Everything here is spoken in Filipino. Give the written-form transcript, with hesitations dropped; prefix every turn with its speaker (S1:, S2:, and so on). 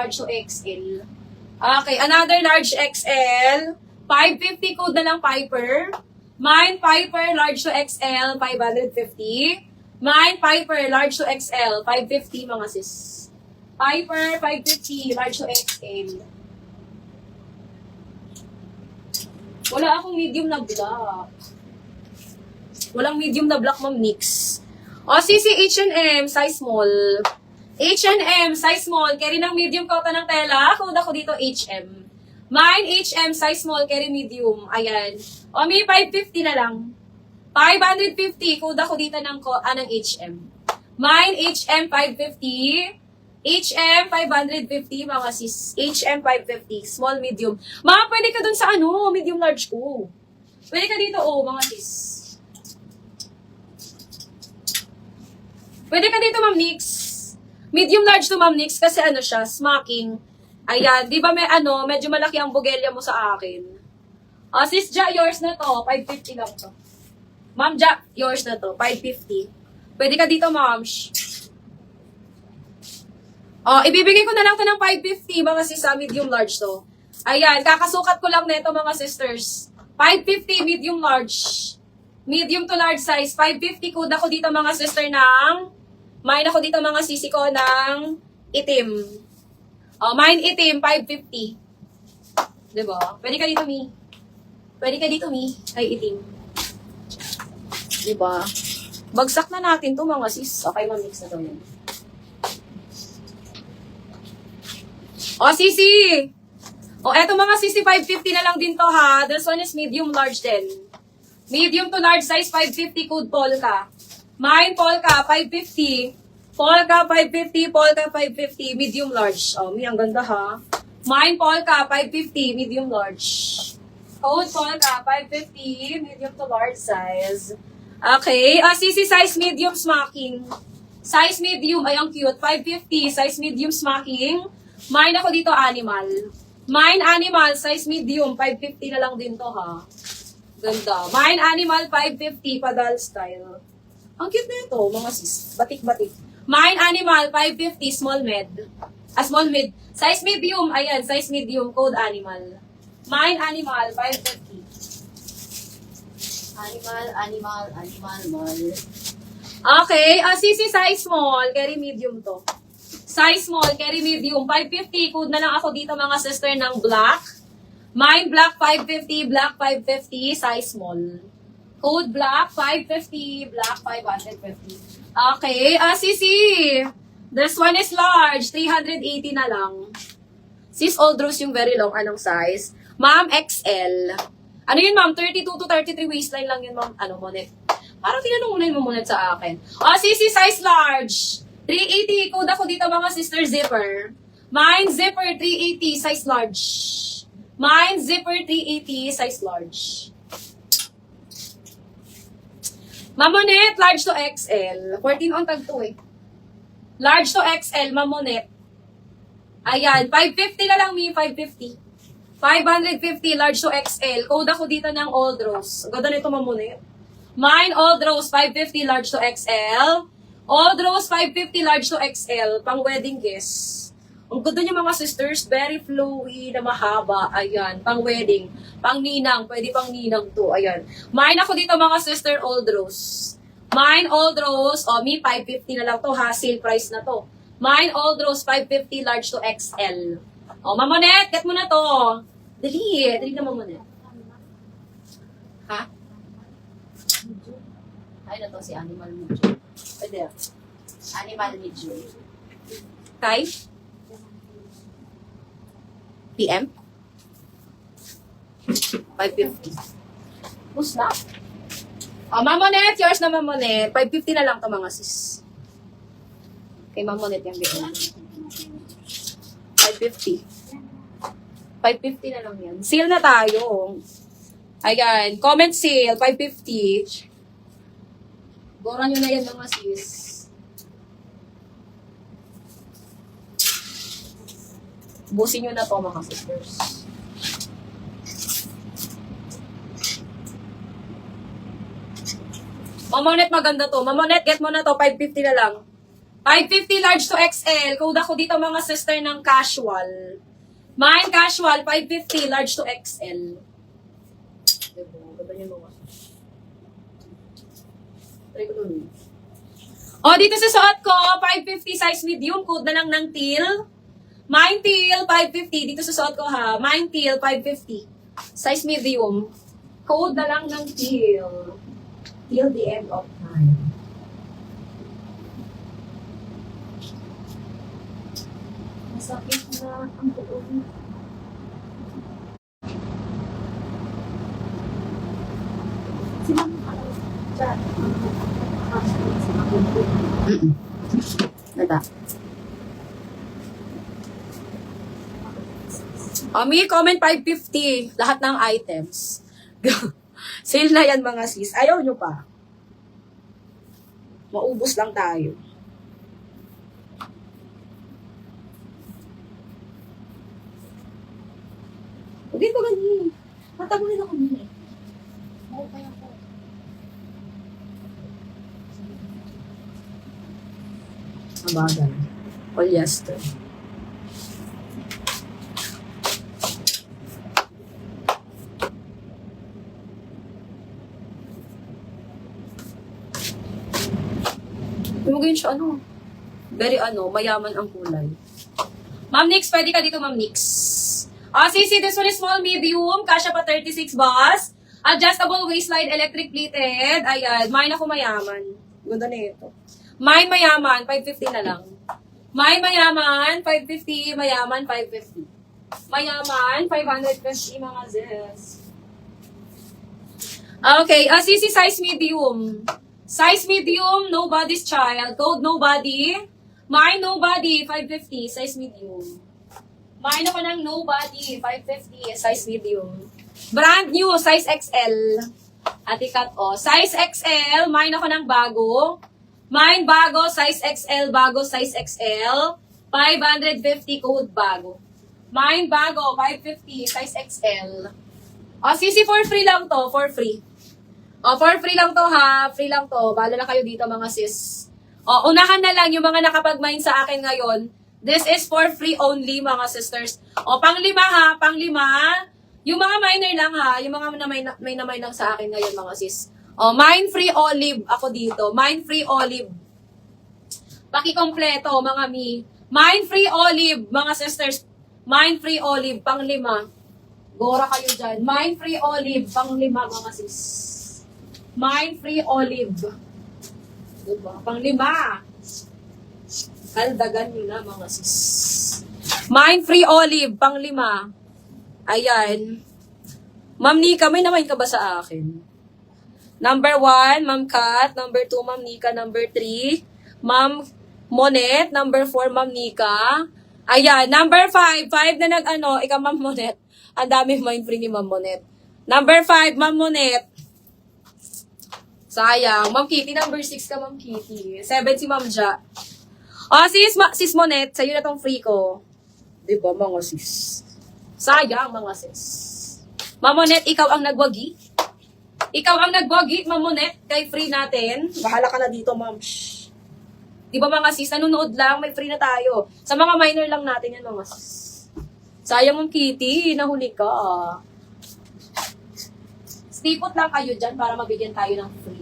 S1: large to XL. Okay, another large XL. 550 code na lang Piper. Mine Piper large to XL 550. Mine Piper large to XL 550 mga sis. Piper 550 large to XL. Wala akong medium na black. Walang medium na black, Ma'am Nix. O, CC H&M, size small. H&M, size small. Carry ng medium cotton ng tela. Code ako dito, HM. Mine, HM, size small. Carry medium. Ayan. O, may 550 na lang. 550. Code ako dito ng HM. Mine, HM, 550. HM, 550. Mga sis. HM, 550. Small, medium. Mga, pwede ka dun sa medium large ko. Pwede ka dito, mga sis. Pwede ka dito, Ma'am Nix. Medium large to, Ma'am Nix, kasi siya, smacking. Ayan, di ba medyo malaki ang bugelya mo sa akin. Sis Ja, yours na to, 550 lang to. Ma'am Ja, yours na to, 550. Pwede ka dito, Ma'am. Ibibigay ko na lang to ng 550, mga sis, medium large to. Ayan, kakasukat ko lang nito, mga sisters. 550, medium large. Medium to large size, 550. Code ako dito, mga sister, mine ako dito, mga sisi ko, ng itim. Mine itim, 550. Diba? Pwede ka dito, Mi. Pwede ka dito, Mi. Ay, itim. Diba? Bagsak na natin to, mga sis. Okay, mix na to yun. Sisi! Eto, mga sisi, 550 na lang din to, ha. This one is medium large din. Medium to large size, 550, code Polka. Mine, Polka, 550. Polka, 550. Polka, 550. Medium large. Ang ganda, ha? Mine, Polka, 550. Medium large. Code Polka, 550. Medium to large size. Okay. CC size medium smacking. Size medium. Ay, ang cute. 550. Size medium smacking. Mine ako dito, animal. Mine, animal. Size medium. 550 na lang din to, ha? Ganda. Mine animal 550 padal style. Ang cute na ito, mga sis. Batik-batik. Mine animal 550 small med. Small mid. Size medium. Ayan, size medium. Code animal. Mine animal 550. Animal. Okay. CC size small. Carry medium to. Size small. Carry medium. 550. Code na lang ako dito, mga sister, ng black. Mine black 550, black 550, size small. Code black 550, black 550. Okay, Sisi. This one is large, 380 na lang. Sis Old Rose yung very long, anong size? Ma'am, XL. Ano yun, ma'am? 32 to 33 waistline lang yun, ma'am. Monet? Parang tinanungunan mo Monet sa akin. Sisi, size large. 380, code ako dito, mga sister, zipper. Mine, zipper, 380, size large. Mine, zipper 380, size large. Mamonet, large to XL. 14 on tag 2 eh. Large to XL, Mamonet. Ayan, 550 na lang, Mi, 550. 550, large to XL. Code ako dito ng Old Rose. Ganda nito, Mamonet. Mine, Old Rose, 550, large to XL. Old Rose, 550, large to XL. Pang wedding guest. Ang ganda niya, mga sisters, very flowy na mahaba. Ayan, pang wedding, pang ninang, pwede pang ninang to. Ayan. Mine ako dito, mga sister, Old Rose. Mine, Old Rose, Mi, 550 na lang to, ha, sale price na to. Mine, Old Rose, 550, large to XL. Mamonet, get mo na to. Dali na, Mamonet. Ha? Ay na to, si Animal Medium. Pwede. Animal Medium. Type? PM? 550. Who's na? Mamonet, yours na, Mamonet. 550 na lang to, mga sis. Kay Mamonet yung bigyan. 550. 550 na lang yan. Sale na tayo. Ayan, comment sale, 550. Gora nyo na yan, mga sis. Busin nyo na to, mga sisters. Mamonet, maganda to. Mamonet, get mo na to. 550 na lang. 550 large to XL. Code ako dito mga sister ng casual. Mine casual, 550 large to XL. Diba? Ganda niyo mga. Try ko dun. O, dito sa suot ko, 550 size medium. Code na lang ng teal. Mine teal, 550. Dito sa suot ko ha. Mine teal, 550. Size medium. Code na lang ng teal. Till the end of time. Masakit na ang buong. Silang chat.
S2: Nada.
S1: Ami, comment 550. Lahat ng items. Sale na yan mga sis. Ayaw nyo pa. Maubos lang tayo. Hindi ko ganyan. Matagulin ako nila eh. Okay ako. Abagan. Polyester. Tumugin siya, very mayaman ang kulay. Ma'am Nix, pwede ka dito, Ma'am Nix. Sisi, this one is small, medium, kasya pa 36 bus. Adjustable waistline, electric plated. Ayan, mine ako mayaman. Ganda na ito. Mine mayaman, 550 na lang. Mine mayaman, 550. Mayaman, 550. Mayaman, 550 mga zes. Okay, Sisi, size medium. Size medium, nobody's child. Code nobody. Mine nobody, 550. Size medium. Mine ako ng nobody, 550. Size medium. Brand new, size XL. Ati cut size XL. Mine ako ng bago. Mine bago, size XL. Bago, size XL. 550 code bago. Mine bago, 550. Size XL. Sisi, for free lang to. For free. For free lang to ha. Free lang to. Bahala na kayo dito mga sis. Unahan na lang yung mga nakapag-mine sa akin ngayon. This is for free only mga sisters. Panglima ha. Panglima. Yung mga minor lang ha. Yung mga may na-mine lang sa akin ngayon mga sis. Mine free olive. Ako dito. Mine free olive. Pakikompleto mga mi. Mine free olive mga sisters. Mine free olive. Panglima. Gora kayo dyan. Mine free olive. Panglima mga sis. Mine free olive. Diba? Panglima. Kaldagan nyo na mga sis. Mine free olive. Panglima. Ayan. Ma'am Nika, may naman ka ba sa akin? Number 1, Ma'am Kat. Number 2, Ma'am Nika. Number 3, Ma'am Monet. Number 4, Ma'am Nika. Ayan. Number 5. 5 na ikaw, Ma'am Monet. Ang dami mine free ni Ma'am Monet. Number 5, Ma'am Monet. Sayang. Ma'am Kitty, number 6 ka, Ma'am Kitty. 7 si Ma'am Ja. Sis Monet, sa'yo na tong free ko. Diba, mga sis? Sayang, mga sis. Ma'am Monet, ikaw ang nagwagi. Ikaw ang nagwagi, Ma'am Monet, kay free natin. Bahala ka na dito, Ma'am. Shh. Diba, mga sis, nanonood lang, may free na tayo. Sa mga minor lang natin yan, mga sis. Sayang, Ma'am Kitty, nahuli ka. Stipot lang kayo dyan para mabigyan tayo ng free.